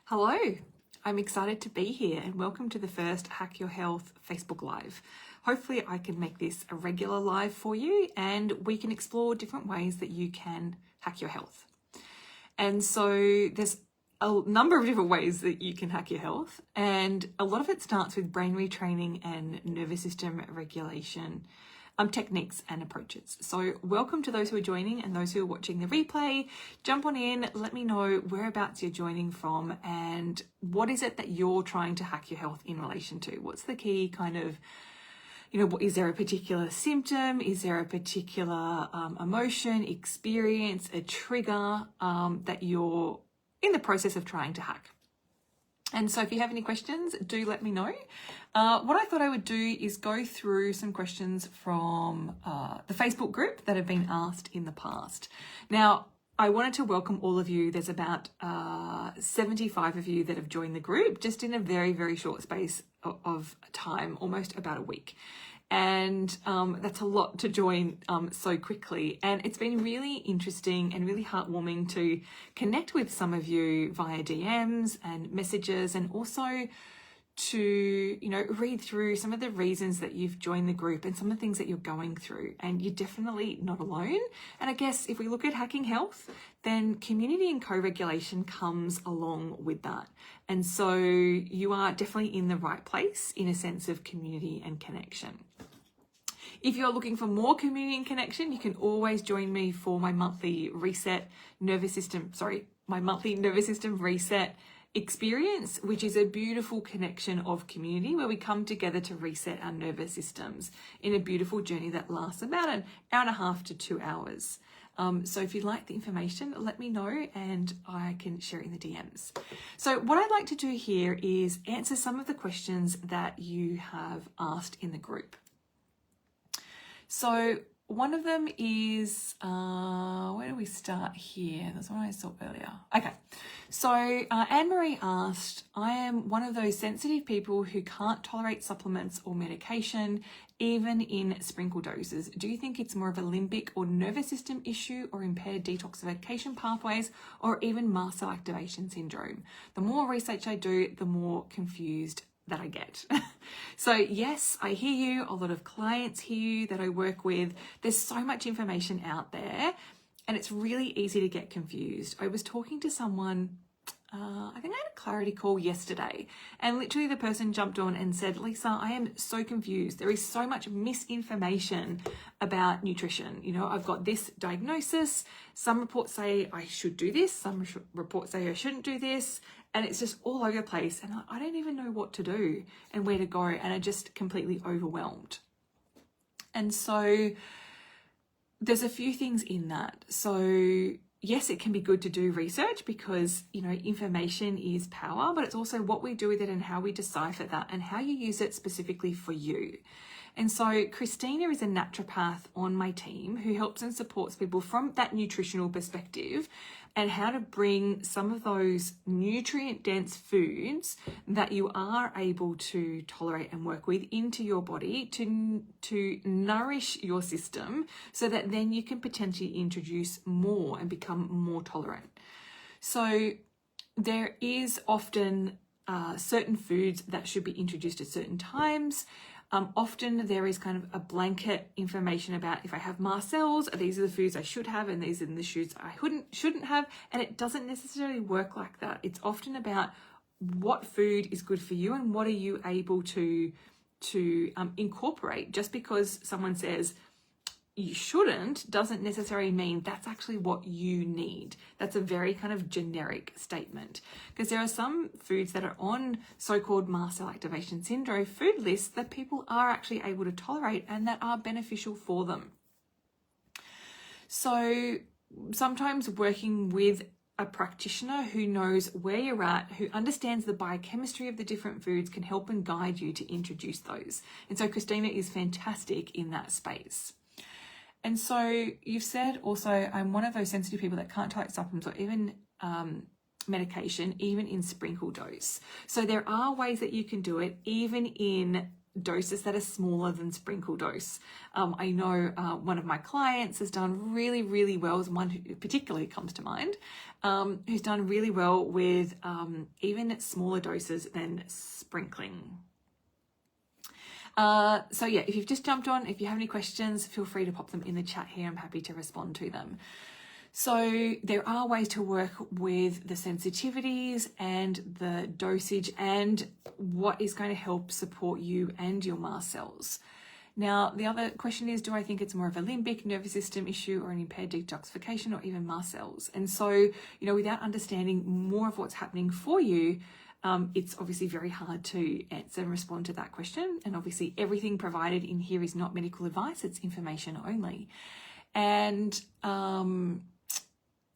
Hello, I'm excited to be here and welcome to the first Hack Your Health Facebook Live. Hopefully I can make this a regular live for you and we can explore different ways that you can hack your health. And so there's a number of different ways that you can hack your health, and a lot of it starts with brain retraining and nervous system regulation techniques and approaches. So welcome to those who are joining and those who are watching the replay. Jump on in, let me know whereabouts you're joining from and what is it that you're trying to hack your health in relation to. What's the key kind of, is there a particular symptom? Is there a particular emotion, experience, a trigger that you're in the process of trying to hack? And so if you have any questions, do let me know. What I thought I would do is go through some questions from the Facebook group that have been asked in the past. Now, I wanted to welcome all of you. There's about 75 of you that have joined the group just in a very, very short space of time, almost about a week. And that's a lot to join so quickly. And it's been really interesting and really heartwarming to connect with some of you via DMs and messages, and also to, read through some of the reasons that you've joined the group and some of the things that you're going through. And you're definitely not alone. And I guess if we look at hacking health, then community and co-regulation comes along with that. And so you are definitely in the right place in a sense of community and connection. If you're looking for more community and connection, you can always join me for my monthly nervous system reset experience, which is a beautiful connection of community where we come together to reset our nervous systems in a beautiful journey that lasts about an hour and a half to 2 hours. So if you'd like the information, let me know and I can share it in the DMs. So what I'd like to do here is answer some of the questions that you have asked in the group. So one of them is, where do we start here? That's what I saw earlier. Okay, so Anne-Marie asked, I am one of those sensitive people who can't tolerate supplements or medication, even in sprinkle doses. Do you think it's more of a limbic or nervous system issue, or impaired detoxification pathways, or even mast cell activation syndrome? The more research I do, the more confused that I get. So yes, I hear you. A lot of clients hear you that I work with. There's so much information out there and it's really easy to get confused. I was talking to someone, I think I had a clarity call yesterday, and literally the person jumped on and said, Lisa, I am so confused. There is so much misinformation about nutrition. I've got this diagnosis. Some reports say I should do this. Some reports say I shouldn't do this. And it's just all over the place. And I don't even know what to do and where to go. And I'm just completely overwhelmed. And so there's a few things in that. So yes, it can be good to do research because, information is power, but it's also what we do with it and how we decipher that and how you use it specifically for you. And so Christina is a naturopath on my team who helps and supports people from that nutritional perspective and how to bring some of those nutrient-dense foods that you are able to tolerate and work with into your body to nourish your system so that then you can potentially introduce more and become more tolerant. So there is often certain foods that should be introduced at certain times. Often there is kind of a blanket information about if I have mast cells, these are the foods I should have and these are the foods I shouldn't have. And it doesn't necessarily work like that. It's often about what food is good for you and what are you able to incorporate. Just because someone says you shouldn't doesn't necessarily mean that's actually what you need. That's a very kind of generic statement, because there are some foods that are on so-called mast cell activation syndrome food lists that people are actually able to tolerate and that are beneficial for them. So sometimes working with a practitioner who knows where you're at, who understands the biochemistry of the different foods, can help and guide you to introduce those. And so Christina is fantastic in that space. And so you've said also, I'm one of those sensitive people that can't tolerate supplements or even medication, even in sprinkle dose. So there are ways that you can do it, even in doses that are smaller than sprinkle dose. I know one of my clients has done really, really well, is one who particularly comes to mind, who's done really well with even smaller doses than sprinkling. So yeah, if you've just jumped on, if you have any questions, feel free to pop them in the chat here. I'm happy to respond to them. So there are ways to work with the sensitivities and the dosage and what is going to help support you and your mast cells. Now, the other question is, do I think it's more of a limbic nervous system issue or an impaired detoxification or even mast cells? And so, you know, without understanding more of what's happening for you, it's obviously very hard to answer and respond to that question. And obviously everything provided in here is not medical advice, it's information only. And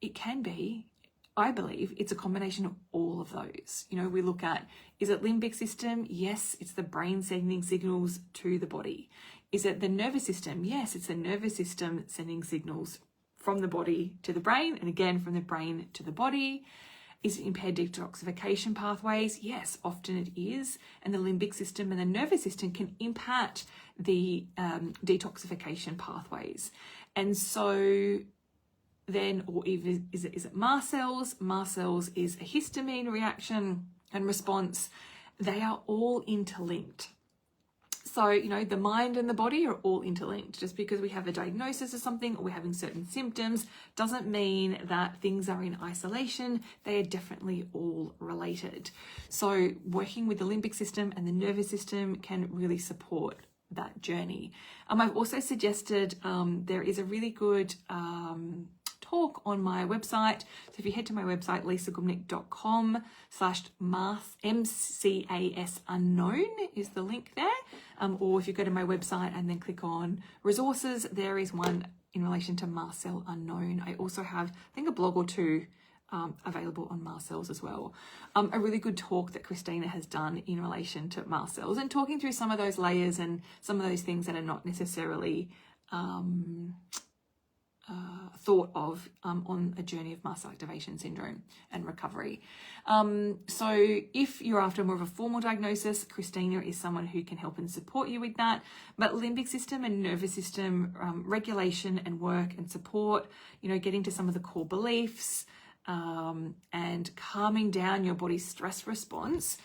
it can be, I believe, it's a combination of all of those. You know, we look at, is it limbic system? Yes, it's the brain sending signals to the body. Is it the nervous system? Yes, it's the nervous system sending signals from the body to the brain and again from the brain to the body. Is it impaired detoxification pathways? Yes, often it is. And the limbic system and the nervous system can impact the detoxification pathways. And so then, or even, is it mast cells? Mast cells is a histamine reaction and response. They are all interlinked. So, you know, the mind and the body are all interlinked. Just because we have a diagnosis of something or we're having certain symptoms doesn't mean that things are in isolation. They are definitely all related. So working with the limbic system and the nervous system can really support that journey. I've also suggested there is a really good talk on my website. So if you head to my website, lisagumieniuk.com/MCAS unknown is the link there. Or if you go to my website and then click on resources, there is one in relation to mast cell unknown. I also have, I think, a blog or two available on mast cells as well. A really good talk that Christina has done in relation to mast cells and talking through some of those layers and some of those things that are not necessarily thought of on a journey of mast cell activation syndrome and recovery. So if you're after more of a formal diagnosis, Christina is someone who can help and support you with that. But limbic system and nervous system regulation and work and support, you know, getting to some of the core beliefs and calming down your body's stress response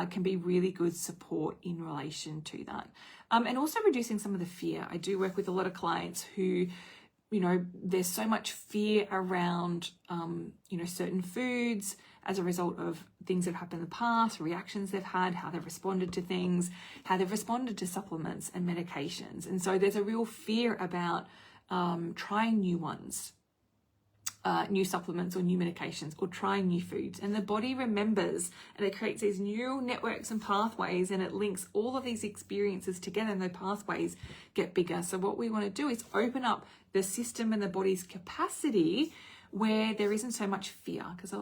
can be really good support in relation to that. And also reducing some of the fear. I do work with a lot of clients who, you know, there's so much fear around, you know, certain foods as a result of things that have happened in the past, reactions they've had, how they've responded to things, how they've responded to supplements and medications. And so there's a real fear about trying new ones, new supplements or new medications or trying new foods. And the body remembers and it creates these neural networks and pathways and it links all of these experiences together and those pathways get bigger. So what we want to do is open up the system and the body's capacity where there isn't so much fear, because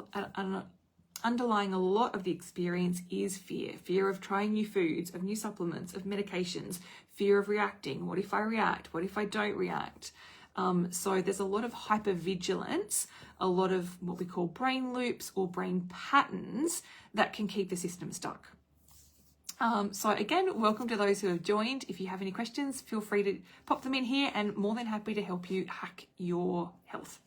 underlying a lot of the experience is fear of trying new foods, of new supplements, of medications, fear of reacting. What if I react? What if I don't react? So there's a lot of hypervigilance, a lot of what we call brain loops or brain patterns that can keep the system stuck. So again, welcome to those who have joined. If you have any questions, feel free to pop them in here and more than happy to help you hack your health.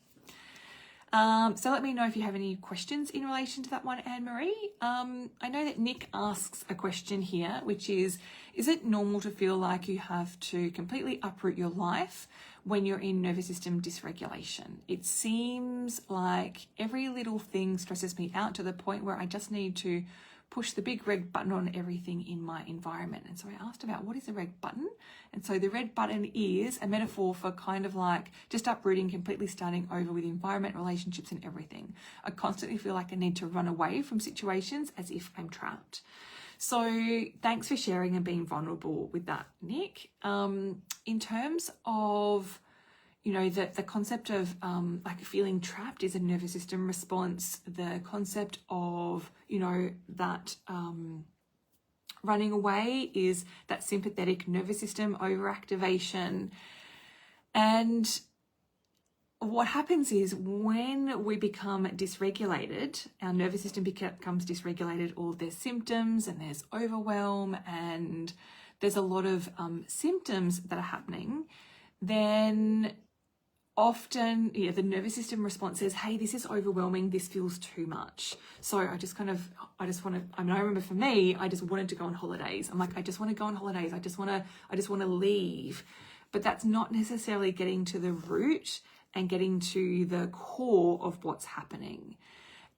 So let me know if you have any questions in relation to that one, Anne-Marie. I know that Nick asks a question here, which is it normal to feel like you have to completely uproot your life when you're in nervous system dysregulation? It seems like every little thing stresses me out to the point where I just need to push the big red button on everything in my environment. And so I asked about what is the red button? And so the red button is a metaphor for kind of like just uprooting, completely starting over with environment, relationships and everything. I constantly feel like I need to run away from situations as if I'm trapped. So thanks for sharing and being vulnerable with that, Nick. In terms of, you know, the concept of like feeling trapped is a nervous system response. The concept of, you know, that running away is that sympathetic nervous system overactivation. And what happens is when we become dysregulated, our nervous system becomes dysregulated, all there's symptoms and there's overwhelm and there's a lot of symptoms that are happening, then often, the nervous system response says, hey, this is overwhelming, this feels too much. So I remember for me, I just wanted to go on holidays. I'm like, I just want to go on holidays. I just want to leave. But that's not necessarily getting to the root and getting to the core of what's happening.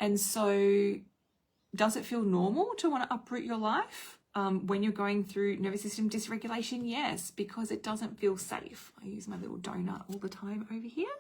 And so does it feel normal to want to uproot your life? When you're going through nervous system dysregulation, yes, because it doesn't feel safe. I use my little donut all the time over here.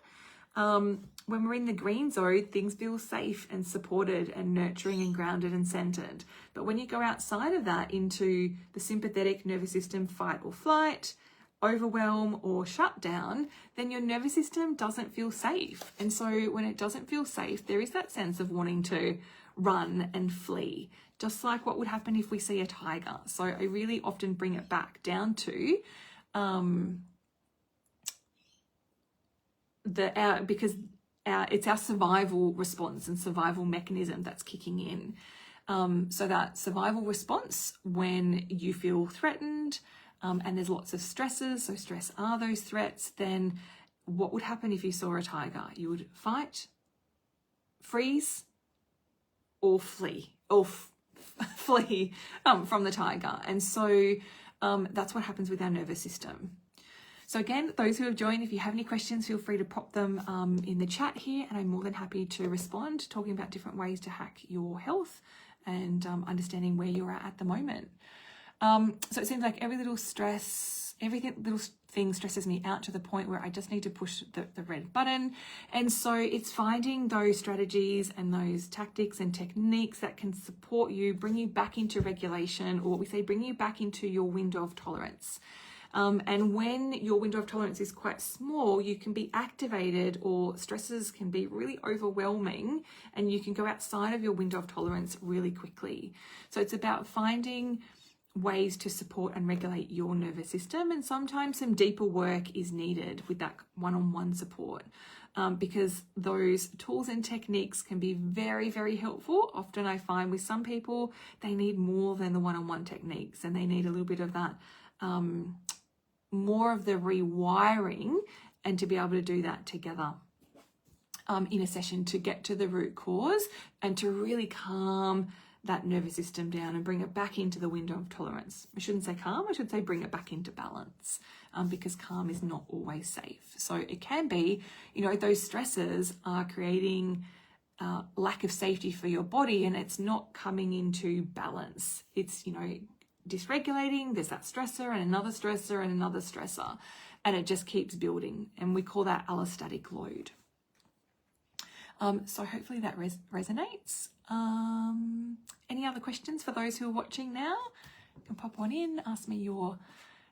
When we're in the green zone, things feel safe and supported and nurturing and grounded and centered. But when you go outside of that into the sympathetic nervous system, fight or flight, overwhelm or shutdown, then your nervous system doesn't feel safe. And so when it doesn't feel safe, there is that sense of wanting to run and flee, just like what would happen if we see a tiger. So I really often bring it back down to it's our survival response and survival mechanism that's kicking in. So that survival response when you feel threatened and there's lots of stresses, so stress are those threats, then what would happen if you saw a tiger? You would fight, freeze, or flee, or flee from the tiger. And so that's what happens with our nervous system. So again, those who have joined, if you have any questions, feel free to pop them in the chat here, and I'm more than happy to respond, talking about different ways to hack your health and understanding where you're at the moment. So it seems like every little thing stresses me out to the point where I just need to push the red button. And so it's finding those strategies and those tactics and techniques that can support you, bring you back into regulation, or what we say, bring you back into your window of tolerance. And when your window of tolerance is quite small, you can be activated, or stresses can be really overwhelming, and you can go outside of your window of tolerance really quickly. So it's about finding ways to support and regulate your nervous system, and sometimes some deeper work is needed with that one-on-one support, because those tools and techniques can be very, very helpful. Often I find with some people, they need more than the one-on-one techniques, and they need a little bit of that, more of the rewiring, and to be able to do that together in a session to get to the root cause and to really calm that nervous system down and bring it back into the window of tolerance. I shouldn't say calm, I should say bring it back into balance, because calm is not always safe. So it can be, those stresses are creating lack of safety for your body, and it's not coming into balance. It's, dysregulating, there's that stressor and another stressor and another stressor, and it just keeps building, and we call that allostatic load. So hopefully that resonates. Any other questions for those who are watching now? You can pop one in, ask me your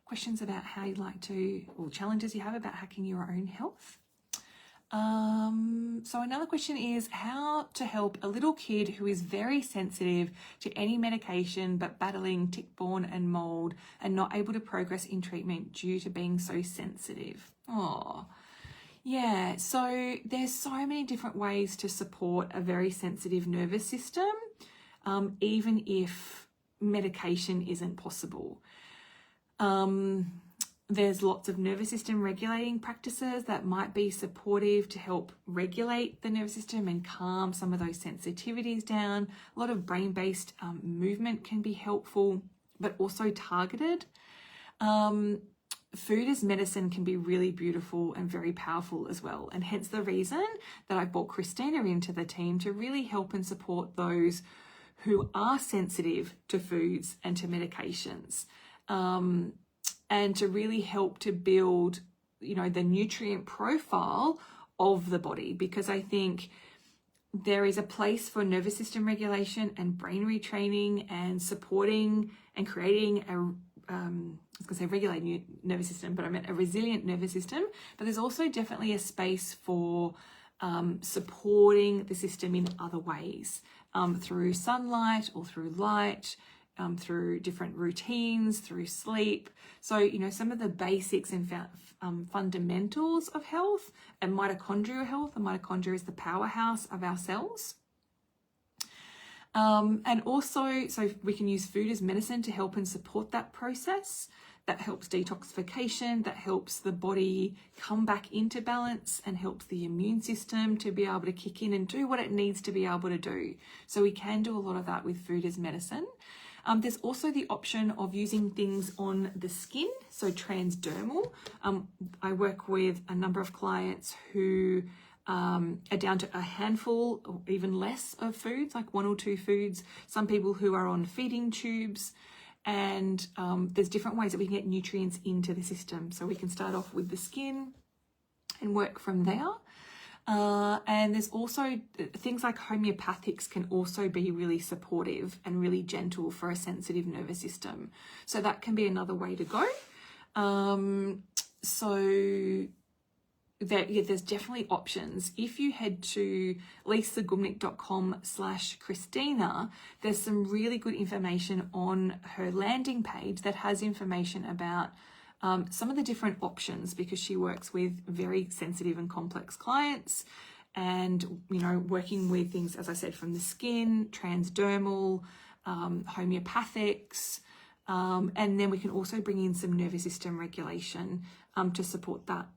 questions about how you'd like to, or challenges you have about hacking your own health. So another question is how to help a little kid who is very sensitive to any medication but battling tick-borne and mold and not able to progress in treatment due to being so sensitive. Oh, yeah. So there's so many different ways to support a very sensitive nervous system, even if medication isn't possible. There's lots of nervous system regulating practices that might be supportive to help regulate the nervous system and calm some of those sensitivities down. A lot of brain-based movement can be helpful, but also targeted. Food as medicine can be really beautiful and very powerful as well. And hence the reason that I brought Christina into the team to really help and support those who are sensitive to foods and to medications. And to really help to build, the nutrient profile of the body, because I think there is a place for nervous system regulation and brain retraining and supporting and creating regulating nervous system, but I meant a resilient nervous system. But there's also definitely a space for supporting the system in other ways, through sunlight or through light, through different routines, through sleep. So, some of the basics and fundamentals of health and mitochondrial health. The mitochondria is the powerhouse of our cells. And also, so we can use food as medicine to help and support that process. That helps detoxification, that helps the body come back into balance and helps the immune system to be able to kick in and do what it needs to be able to do. So we can do a lot of that with food as medicine. There's also the option of using things on the skin, so transdermal. I work with a number of clients who are down to a handful or even less of foods, like 1 or 2 foods. Some people who are on feeding tubes. And there's different ways that we can get nutrients into the system. So we can start off with the skin and work from there. And there's also things like homeopathics can also be really supportive and really gentle for a sensitive nervous system. So that can be another way to go. There's definitely options. If you head to lisagumieniuk.com/Christina, there's some really good information on her landing page that has information about some of the different options, because she works with very sensitive and complex clients, and, you know, working with things, as I said, from the skin, transdermal, homeopathics, and then we can also bring in some nervous system regulation to support that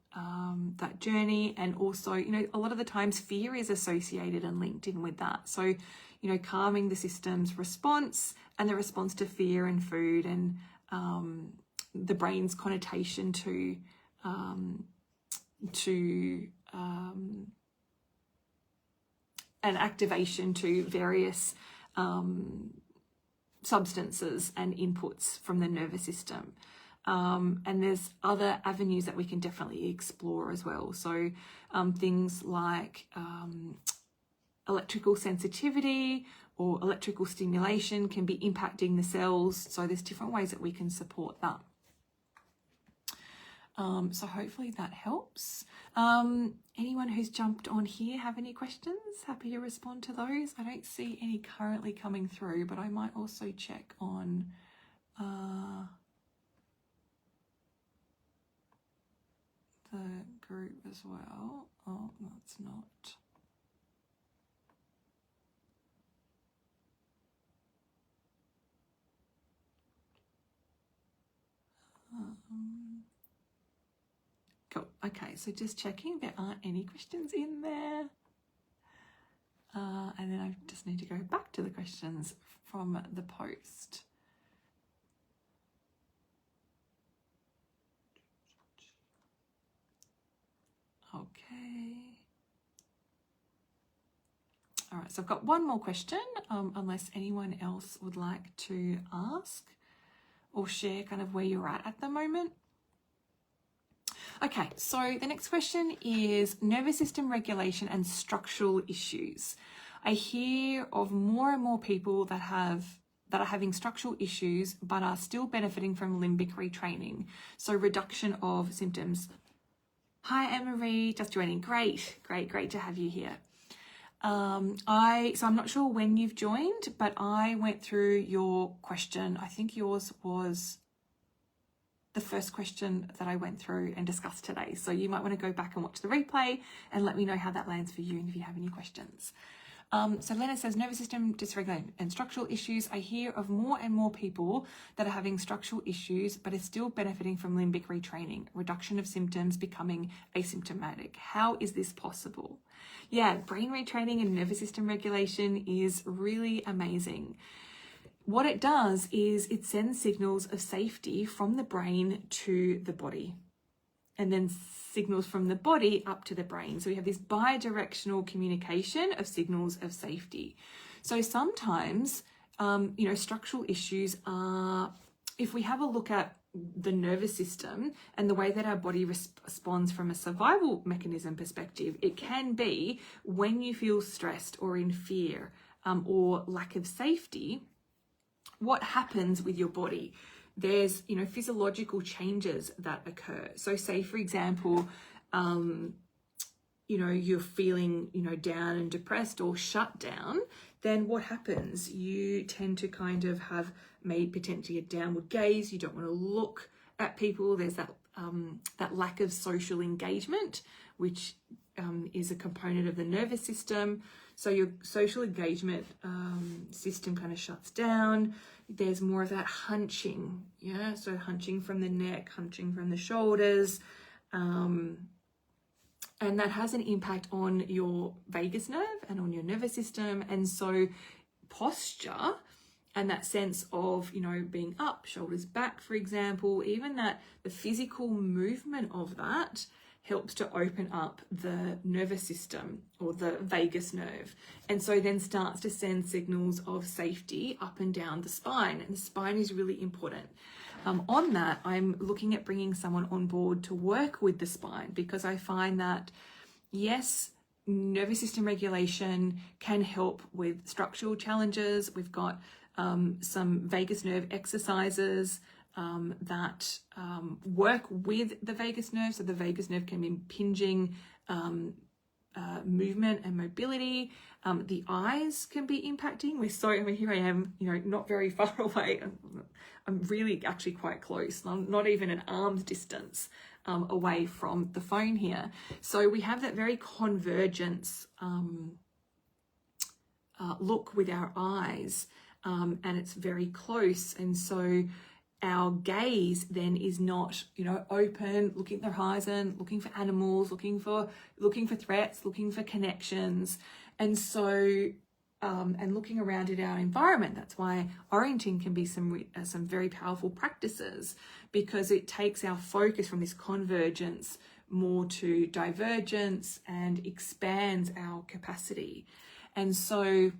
journey. And also, you know, a lot of the times fear is associated and linked in with that. So, you know, calming the system's response and the response to fear and food, and the brain's connotation to an activation to various substances and inputs from the nervous system. And there's other avenues that we can definitely explore as well. So things like electrical sensitivity or electrical stimulation can be impacting the cells. So there's different ways that we can support that. So hopefully that helps. Anyone who's jumped on here have any questions? Happy to respond to those. I don't see any currently coming through, but I might also check on the group as well. Oh, that's not. Cool. Okay, so just checking there aren't any questions in there. And then I just need to go back to the questions from the post. Okay. All right, so I've got one more question, unless anyone else would like to ask or share kind of where you're at the moment. Okay, so the next question is nervous system regulation and structural issues. I hear of more and more people that are having structural issues but are still benefiting from limbic retraining, so reduction of symptoms. Hi, Anne-Marie, just joining. Great to have you here. So I'm not sure when you've joined, but I went through your question. I think yours was the first question that I went through and discussed today. So you might want to go back and watch the replay and let me know how that lands for you and if you have any questions. So Lena says, nervous system dysregulation and structural issues. I hear of more and more people that are having structural issues, but are still benefiting from limbic retraining, reduction of symptoms, becoming asymptomatic. How is this possible? Yeah, brain retraining and nervous system regulation is really amazing. What it does is it sends signals of safety from the brain to the body, and then signals from the body up to the brain. So we have this bidirectional communication of signals of safety. So sometimes, structural issues are, if we have a look at the nervous system and the way that our body responds from a survival mechanism perspective, it can be when you feel stressed or in fear or lack of safety, what happens with your body? There's, physiological changes that occur. So say, for example, you're feeling, down and depressed or shut down, then what happens? You tend to kind of have made potentially a downward gaze. You don't want to look at people. There's that lack of social engagement, which is a component of the nervous system. So your social engagement system kind of shuts down. There's more of that hunching, yeah? So hunching from the neck, hunching from the shoulders, and that has an impact on your vagus nerve and on your nervous system. And so posture and that sense of, you know, being up, shoulders back, for example, even that the physical movement of that helps to open up the nervous system or the vagus nerve. And so then starts to send signals of safety up and down the spine. And the spine is really important. On that, I'm looking at bringing someone on board to work with the spine, because I find that, yes, nervous system regulation can help with structural challenges. We've got some vagus nerve exercises that work with the vagus nerve. So the vagus nerve can be impinging movement and mobility. The eyes can be impacting. Here I am, you know, not very far away. I'm really actually quite close. I'm not even an arm's distance away from the phone here. So we have that very convergence look with our eyes, and it's very close. And so our gaze then is not, you know, open, looking at the horizon, looking for animals, looking for threats, looking for connections. And so, and looking around at our environment. That's why orienting can be some very powerful practices, because it takes our focus from this convergence more to divergence and expands our capacity. And so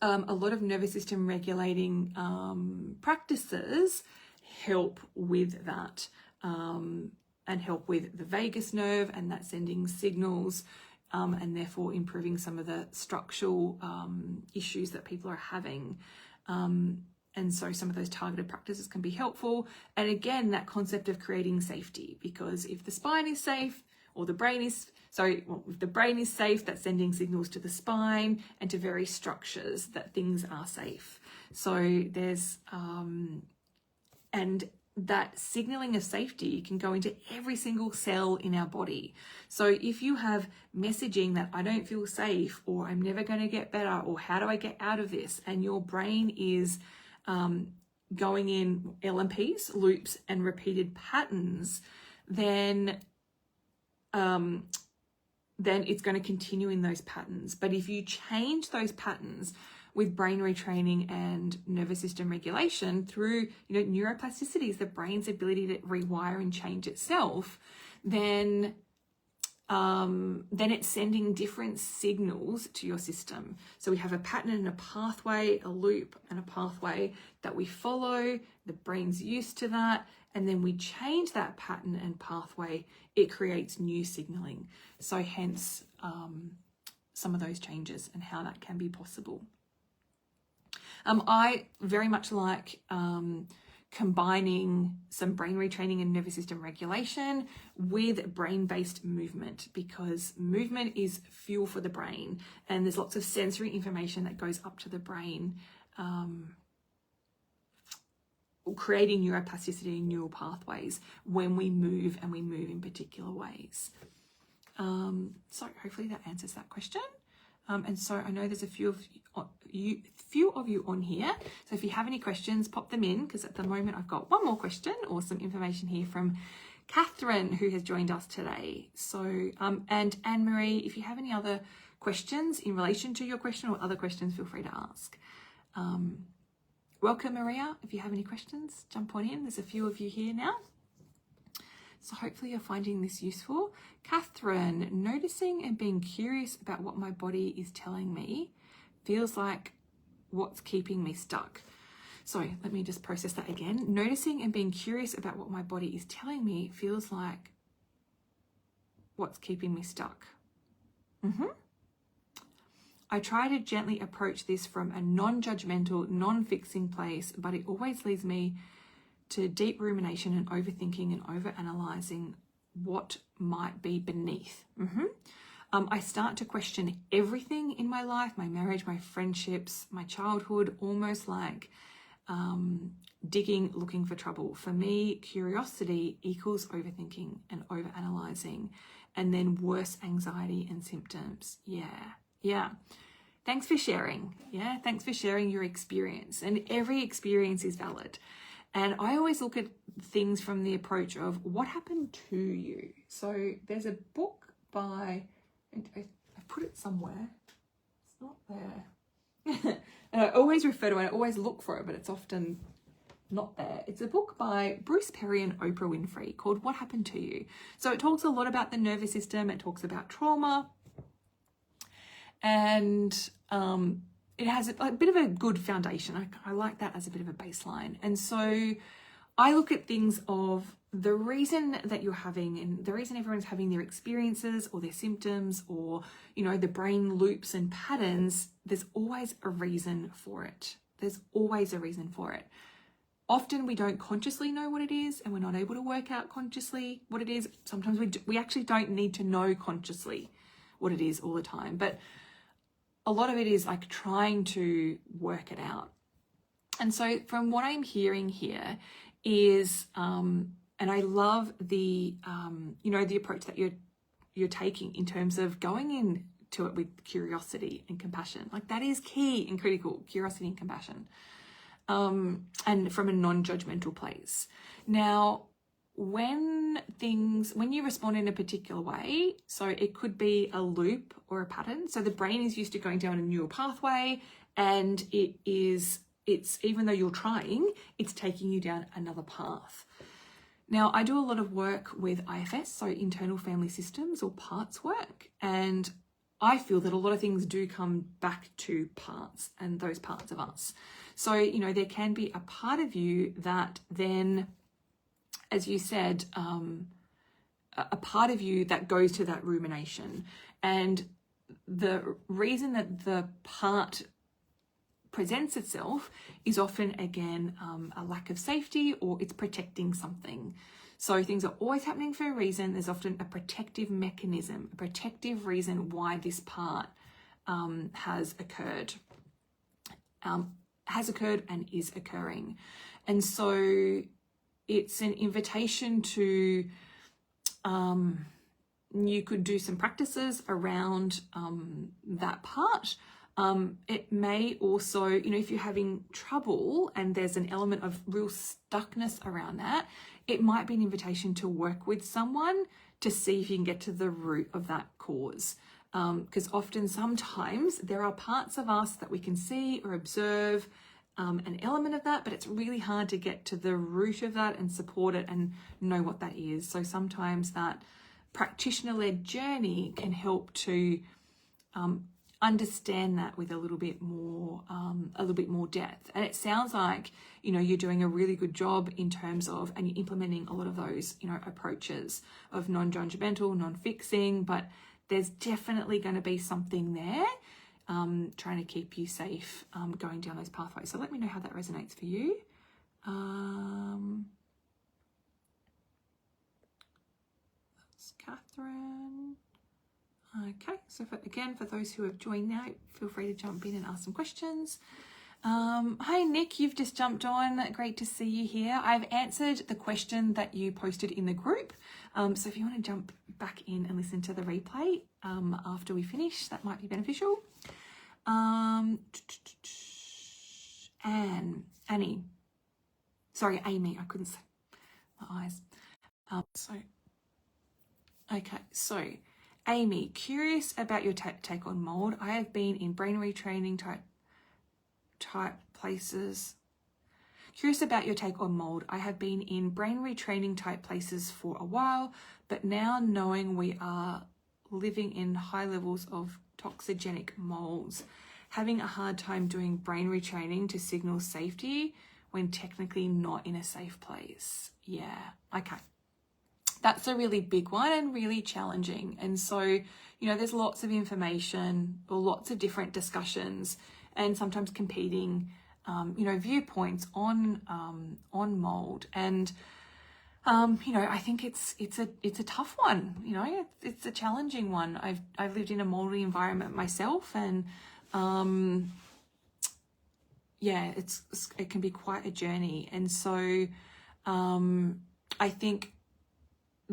a lot of nervous system regulating practices help with that, and help with the vagus nerve and that sending signals, and therefore improving some of the structural issues that people are having. And so some of those targeted practices can be helpful. And again, that concept of creating safety, because if the spine is safe, or the brain is, if the brain is safe, that's sending signals to the spine and to various structures that things are safe. So there's, and that signaling of safety can go into every single cell in our body. So if you have messaging that I don't feel safe, or I'm never going to get better, or how do I get out of this? And your brain is going in LMPs, loops and repeated patterns, then it's going to continue in those patterns. But if you change those patterns with brain retraining and nervous system regulation through, you know, neuroplasticity is the brain's ability to rewire and change itself, then it's sending different signals to your system. So we have a pattern and a pathway, a loop and a pathway that we follow. The brain's used to that. And then we change that pattern and pathway, it creates new signaling. So hence some of those changes and how that can be possible. I very much like combining some brain retraining and nervous system regulation with brain-based movement, because movement is fuel for the brain, and there's lots of sensory information that goes up to the brain, creating neuroplasticity and neural pathways when we move, and we move in particular ways. So hopefully that answers that question. And so I know there's a few of you on here. So if you have any questions, pop them in, because at the moment I've got one more question or some information here from Catherine, who has joined us today. So, and Anne-Marie, if you have any other questions in relation to your question or other questions, feel free to ask. Welcome, Maria. If you have any questions, jump on in. There's a few of you here now. So hopefully you're finding this useful. Catherine, noticing and being curious about what my body is telling me feels like what's keeping me stuck. Sorry, let me just process that again. Noticing and being curious about what my body is telling me feels like what's keeping me stuck. I try to gently approach this from a non-judgmental, non-fixing place, but it always leads me to deep rumination and overthinking and overanalyzing what might be beneath. I start to question everything in my life, my marriage, my friendships, my childhood, almost like digging, looking for trouble. For me, curiosity equals overthinking and overanalyzing, and then worse anxiety and symptoms. Yeah. Yeah. Thanks for sharing. Yeah, thanks for sharing your experience. And every experience is valid. And I always look at things from the approach of what happened to you. So there's a book by, I put it somewhere. It's not there. And I always refer to it, I always look for it, but it's often not there. It's a book by Bruce Perry and Oprah Winfrey called What Happened to You. So it talks a lot about the nervous system. It talks about trauma. And it has a bit of a good foundation. I like that as a bit of a baseline. And so I look at things of the reason that you're having, and the reason everyone's having their experiences or their symptoms or, you know, the brain loops and patterns, there's always a reason for it. There's always a reason for it. Often we don't consciously know what it is, and we're not able to work out consciously what it is. Sometimes we actually don't need to know consciously what it is all the time. But a lot of it is like trying to work it out. And so from what I'm hearing here is, and I love the, you know, the approach that you're taking in terms of going into it with curiosity and compassion. Like that is key and critical, curiosity and compassion. And from a non-judgmental place. Now, when you respond in a particular way, so it could be a loop or a pattern. So the brain is used to going down a neural pathway, and it's even though you're trying, it's taking you down another path. Now, I do a lot of work with IFS, so internal family systems or parts work, and I feel that a lot of things do come back to parts and those parts of us. So, you know, there can be a part of you that then, as you said, a part of you that goes to that rumination. And the reason that the part presents itself is often, again, a lack of safety, or it's protecting something. So things are always happening for a reason. There's often a protective mechanism, a protective reason why this part has occurred and is occurring. And so it's an invitation to, you could do some practices around that part. It may also, you know, if you're having trouble and there's an element of real stuckness around that, it might be an invitation to work with someone to see if you can get to the root of that cause. Because sometimes there are parts of us that we can see or observe an element of that, but it's really hard to get to the root of that and support it and know what that is. So sometimes that practitioner-led journey can help to understand that with a little bit more depth. And it sounds like, you know, you're doing a really good job in terms of, and you're implementing a lot of those, you know, approaches of non-judgmental, non-fixing, but there's definitely going to be something there trying to keep you safe going down those pathways. So let me know how that resonates for you. That's Catherine. Okay, so for those who have joined now, feel free to jump in and ask some questions. Hi Nick, you've just jumped on. Great to see you here. I've answered the question that you posted in the group. So if you want to jump back in and listen to the replay after we finish, that might be beneficial. Amy, I couldn't say my eyes. So Amy, curious about your take on mold. I have been in brain retraining type places. Curious about your take on mold. I have been in brain retraining type places for a while, but now knowing we are living in high levels of toxigenic molds, having a hard time doing brain retraining to signal safety when technically not in a safe place. Yeah, okay. That's a really big one and really challenging. And so, you know, there's lots of information or lots of different discussions and sometimes competing, you know, viewpoints on mold. And, you know, I think it's a tough one, you know, it's a challenging one. I've lived in a moldy environment myself, and, yeah, it can be quite a journey. And so, I think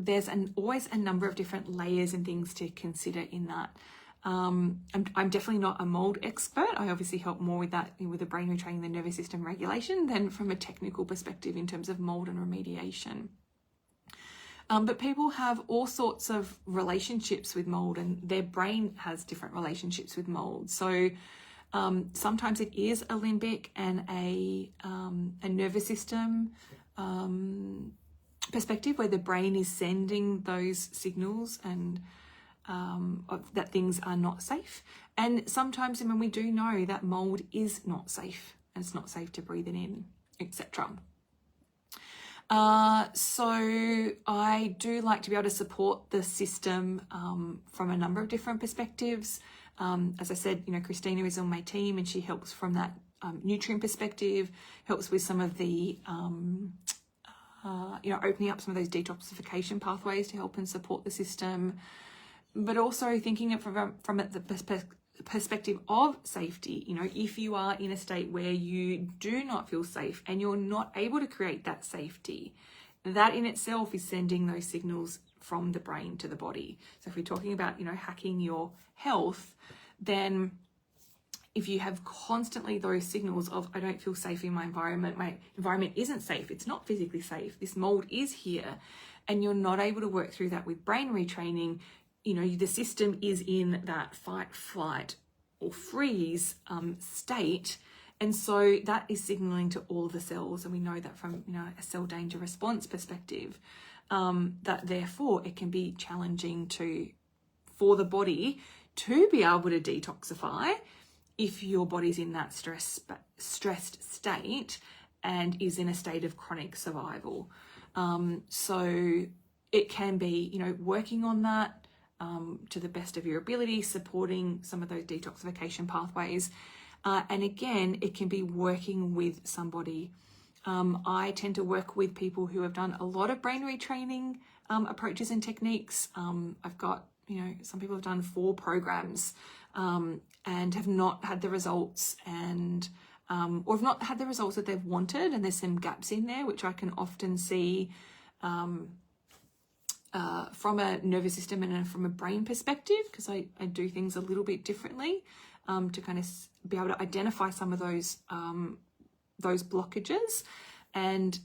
there's always a number of different layers and things to consider in that. I'm definitely not a mold expert. I obviously help more with that, with the brain retraining, the nervous system regulation, than from a technical perspective in terms of mold and remediation. But people have all sorts of relationships with mold, and their brain has different relationships with mold. So sometimes it is a limbic and a nervous system perspective, where the brain is sending those signals and that things are not safe. And sometimes when we do know that mold is not safe and it's not safe to breathe it in, etc. So I do like to be able to support the system from a number of different perspectives. As I said, Christina is on my team, and she helps from that nutrient perspective, helps with some of the opening up some of those detoxification pathways to help and support the system, but also thinking it from the perspective of safety. If you are in a state where you do not feel safe and you're not able to create that safety, that in itself is sending those signals from the brain to the body. So if we're talking about, hacking your health, then if you have constantly those signals of, I don't feel safe in my environment isn't safe, it's not physically safe, this mold is here, and you're not able to work through that with brain retraining, the system is in that fight, flight, or freeze state. And so that is signaling to all of the cells. And we know that from, a cell danger response perspective, that therefore it can be challenging for the body to be able to detoxify if your body's in that stressed state and is in a state of chronic survival. So it can be, working on that to the best of your ability, supporting some of those detoxification pathways. And again, it can be working with somebody. I tend to work with people who have done a lot of brain retraining approaches and techniques. I've got, some people have done 4 programs and have not had the results, and or have not had the results that they've wanted, and there's some gaps in there, which I can often see from a nervous system and from a brain perspective, because I do things a little bit differently to kind of be able to identify some of those blockages, and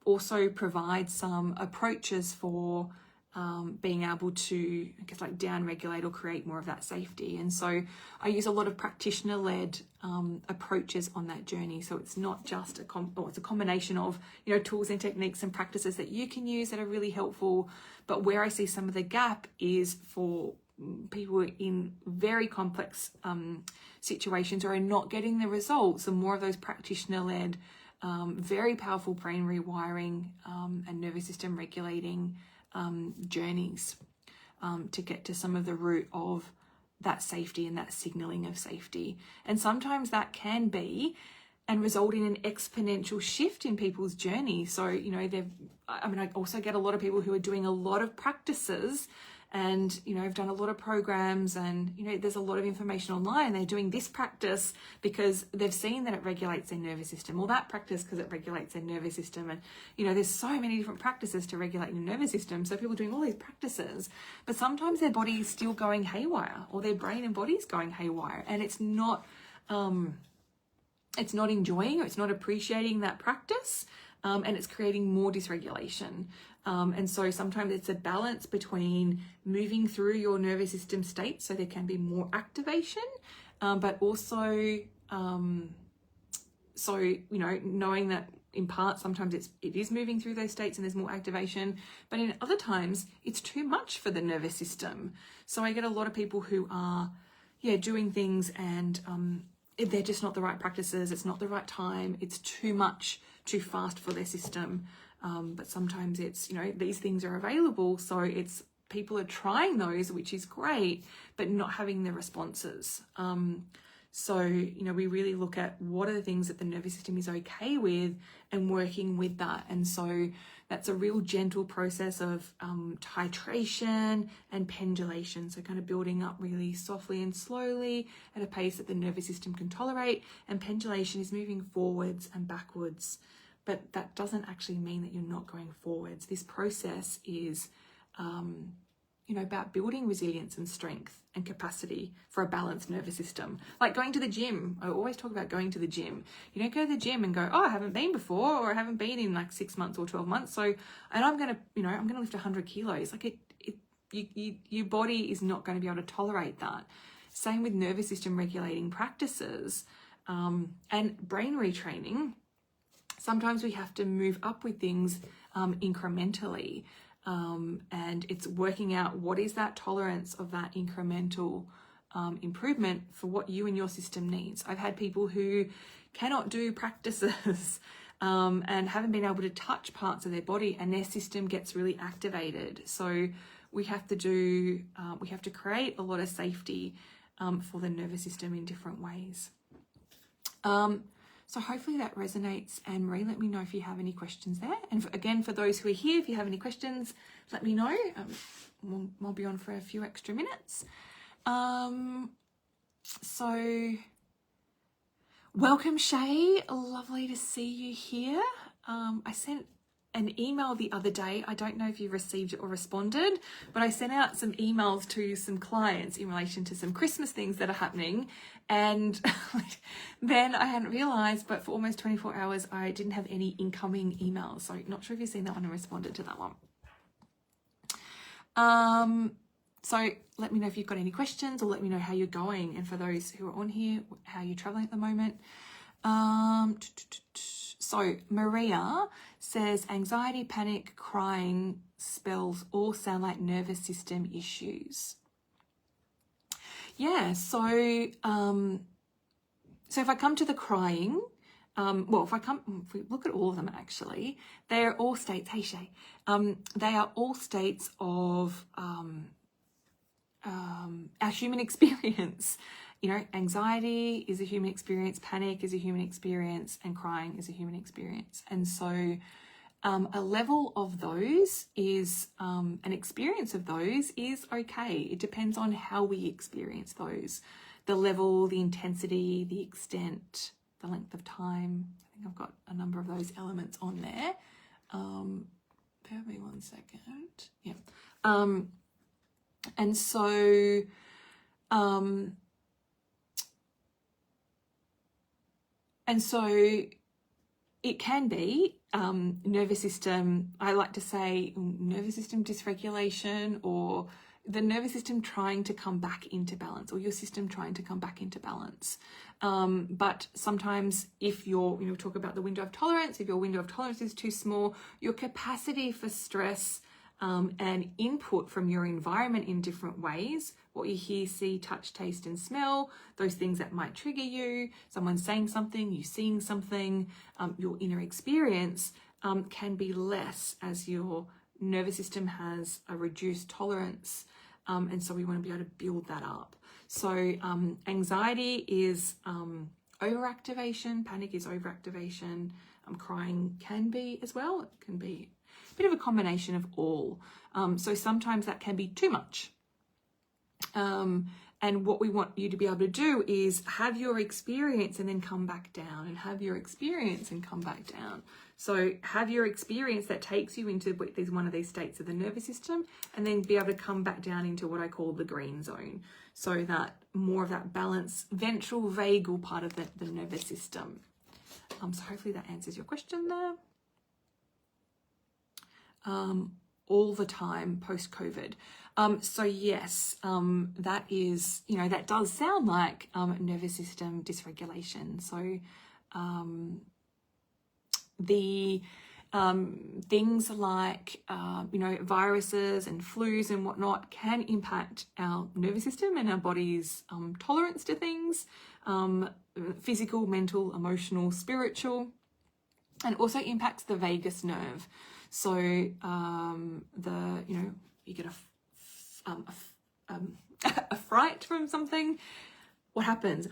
also provide some approaches for being able to, down regulate or create more of that safety. And so I use a lot of practitioner-led approaches on that journey. So it's not just it's a combination of, tools and techniques and practices that you can use that are really helpful. But where I see some of the gap is for people in very complex situations, or are not getting the results, and more of those practitioner-led, very powerful brain rewiring and nervous system regulating journeys to get to some of the root of that safety and that signaling of safety. And sometimes that can be and result in an exponential shift in people's journey. So, I also get a lot of people who are doing a lot of practices and, have done a lot of programs, and, there's a lot of information online, and they're doing this practice because they've seen that it regulates their nervous system, or that practice because it regulates their nervous system. And, there's so many different practices to regulate your nervous system. So people are doing all these practices, but sometimes their body is still going haywire, or their brain and body's going haywire, and it's not enjoying, or it's not appreciating that practice, and it's creating more dysregulation. And so sometimes it's a balance between moving through your nervous system state, so there can be more activation, but also, knowing that in part, sometimes it is moving through those states and there's more activation, but in other times it's too much for the nervous system. So I get a lot of people who are, doing things and they're just not the right practices. It's not the right time. It's too much, too fast for their system. But sometimes it's, these things are available. So it's people are trying those, which is great, but not having the responses. So, we really look at what are the things that the nervous system is okay with and working with that. And so that's a real gentle process of titration and pendulation. So kind of building up really softly and slowly at a pace that the nervous system can tolerate. And pendulation is moving forwards and backwards. But that doesn't actually mean that you're not going forwards. This process is about building resilience and strength and capacity for a balanced nervous system. Like going to the gym. I always talk about going to the gym. You don't go to the gym and go, oh, I haven't been before, or I haven't been in like 6 months or 12 months. So, and I'm going to lift 100 kilos. Like your body is not going to be able to tolerate that. Same with nervous system regulating practices and brain retraining. Sometimes we have to move up with things incrementally. And it's working out what is that tolerance of that incremental improvement for what you and your system needs. I've had people who cannot do practices and haven't been able to touch parts of their body, and their system gets really activated. So we have to create a lot of safety for the nervous system in different ways. So hopefully that resonates, Anne-Marie. Let me know if you have any questions there. And again, for those who are here, if you have any questions, let me know. We'll be on for a few extra minutes. So welcome, Shay. Lovely to see you here. I sent an email the other day. I don't know if you received it or responded, but I sent out some emails to some clients in relation to some Christmas things that are happening. And then I hadn't realized, but for almost 24 hours, I didn't have any incoming emails. So not sure if you've seen that one and responded to that one. So let me know if you've got any questions, or let me know how you're going. And for those who are on here, how you're traveling at the moment. So Maria says anxiety, panic, crying spells all sound like nervous system issues. Yeah, so if I come to the crying, if we look at all of them actually, they are all states, hey Shay, they are all states of our human experience. Anxiety is a human experience, panic is a human experience, and crying is a human experience. And so a level of those is, an experience of those is okay. It depends on how we experience those. The level, the intensity, the extent, the length of time. I think I've got a number of those elements on there. Bear with me 1 second. Yeah. And so, it can be nervous system, I like to say nervous system dysregulation, or the nervous system trying to come back into balance, or your system trying to come back into balance. But sometimes if talk about the window of tolerance, if your window of tolerance is too small, your capacity for stress and input from your environment in different ways, what you hear, see, touch, taste, and smell, those things that might trigger you, someone saying something, you seeing something, your inner experience can be less as your nervous system has a reduced tolerance. And so we want to be able to build that up. So anxiety is overactivation, panic is overactivation, crying can be as well. It can be a bit of a combination of all. So sometimes that can be too much. And what we want you to be able to do is have your experience and then come back down, and have your experience and come back down. So have your experience that takes you into one of these states of the nervous system, and then be able to come back down into what I call the green zone. So that more of that balance, ventral vagal part of the nervous system. So hopefully that answers your question there. All the time post-COVID. So yes, that is, that does sound like nervous system dysregulation. So the things like, viruses and flus and whatnot can impact our nervous system and our body's tolerance to things, physical, mental, emotional, spiritual, and also impacts the vagus nerve. So you get a fright from something. What happens?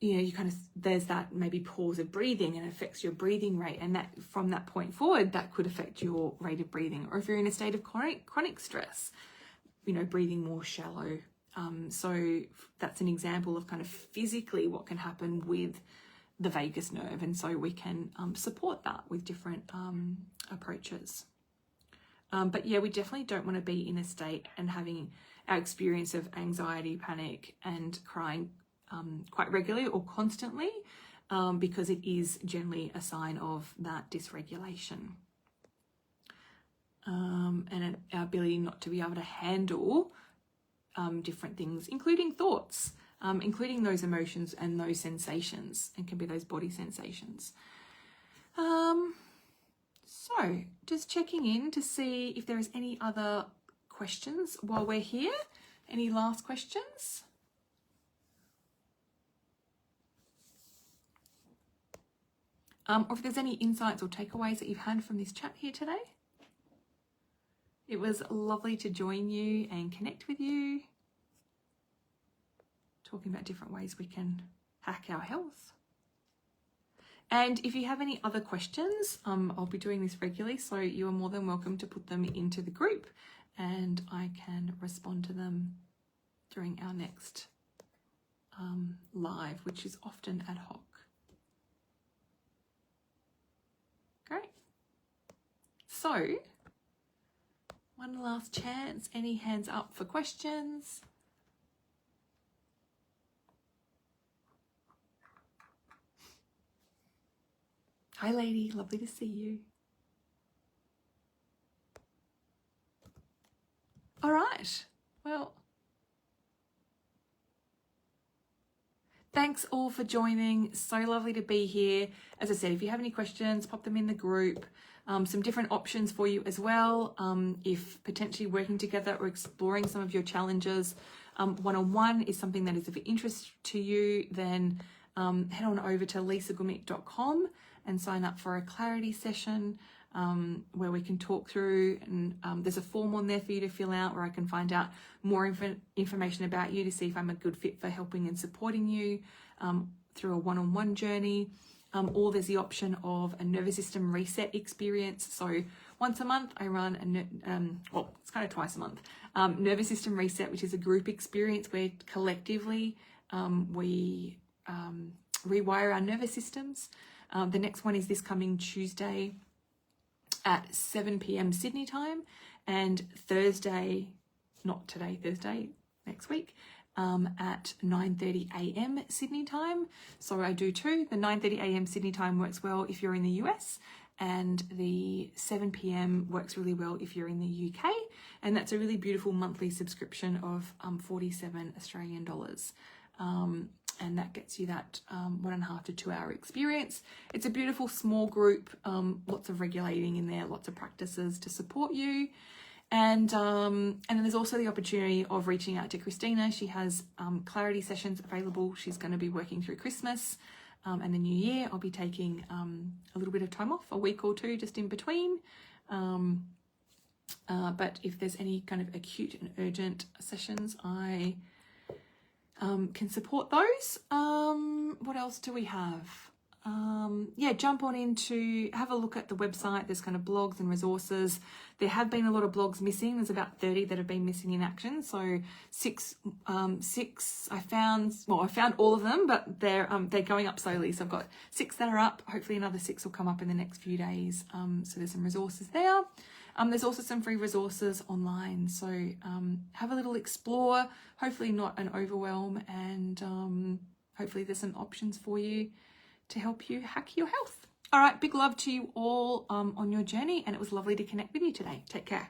There's that maybe pause of breathing, and it affects your breathing rate, and that from that point forward, that could affect your rate of breathing. Or if you're in a state of chronic stress, breathing more shallow. So that's an example of kind of physically what can happen with the vagus nerve, and so we can support that with different approaches. But yeah, we definitely don't want to be in a state and having our experience of anxiety, panic, and crying quite regularly or constantly, because it is generally a sign of that dysregulation. And our ability not to be able to handle different things, including thoughts, including those emotions and those sensations, and can be those body sensations. So just checking in to see if there is any other questions while we're here. Any last questions? Or if there's any insights or takeaways that you've had from this chat here today. It was lovely to join you and connect with you, talking about different ways we can hack our health. And if you have any other questions, I'll be doing this regularly, so you are more than welcome to put them into the group and I can respond to them during our next live, which is often ad hoc. Great. So, one last chance. Any hands up for questions? Hi, lady. Lovely to see you. All right. Well, thanks all for joining. So lovely to be here. As I said, if you have any questions, pop them in the group. Some different options for you as well. If potentially working together or exploring some of your challenges one-on-one is something that is of interest to you, then head on over to lisagumieniuk.com and sign up for a clarity session where we can talk through, and there's a form on there for you to fill out where I can find out more information about you to see if I'm a good fit for helping and supporting you through a one-on-one journey. Or there's the option of a nervous system reset experience. So once a month I run it's kind of twice a month, nervous system reset, which is a group experience where collectively we rewire our nervous systems. The next one is this coming Tuesday at 7 p.m. Sydney time, and Thursday, not today, Thursday next week, at 9:30 a.m. Sydney time. So I do two. The 9:30 a.m. Sydney time works well if you're in the US, and the 7 p.m. works really well if you're in the UK. And that's a really beautiful monthly subscription of 47 Australian dollars. And that gets you that 1.5 to 2 hour experience. It's a beautiful small group, lots of regulating in there, lots of practices to support you. And then there's also the opportunity of reaching out to Christina. She has clarity sessions available. She's going to be working through Christmas and the new year. I'll be taking a little bit of time off, a week or two just in between. But if there's any kind of acute and urgent sessions, I can support those. What else do we have? Yeah, jump on into, have a look at the website. There's kind of blogs and resources. There have been a lot of blogs missing. There's about 30 that have been missing in action. So six I found all of them, but they're going up slowly. So I've got 6 that are up. Hopefully another 6 will come up in the next few days. So there's some resources there. There's also some free resources online. So have a little explore, hopefully not an overwhelm, and hopefully there's some options for you to help you hack your health. All right, big love to you all on your journey, and it was lovely to connect with you today. Take care.